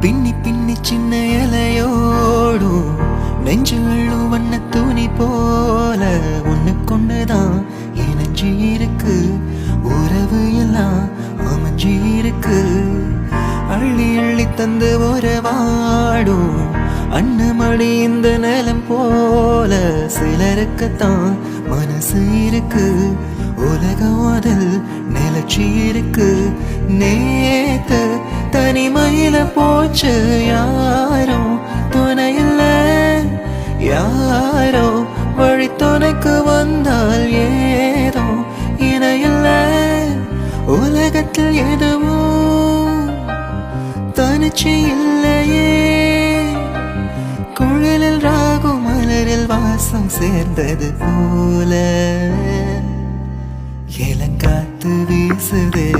பின்னி பின்னி சின்ன இலையோடும் நெஞ்சு அள்ளும் வண்ண துணி போல ஒண்ணு கொண்டுதான் இணைஞ்சி இருக்கு. உறவு எல்லாம் அமைஞ்சி இருக்கு. அள்ளி அள்ளி தந்து உறவாடும் அன்னமடி இந்த நிலம் போல சிலருக்குத்தான் மனசு இருக்கு. உலகம் அதில் நிலச்சி இருக்கு. நேத்து தனிமையில போச்சு யாரோ துணையில்ல. யாரோ வழி துணைக்கு வந்தால் ஏதோ இணையில்ல. உலகத்தில் எதுவும் தனிச்சு இல்லையே. குழலில் ராகும் மலரில் வாசம் சேர்ந்தது போல இளங்காத்து வீசுதே.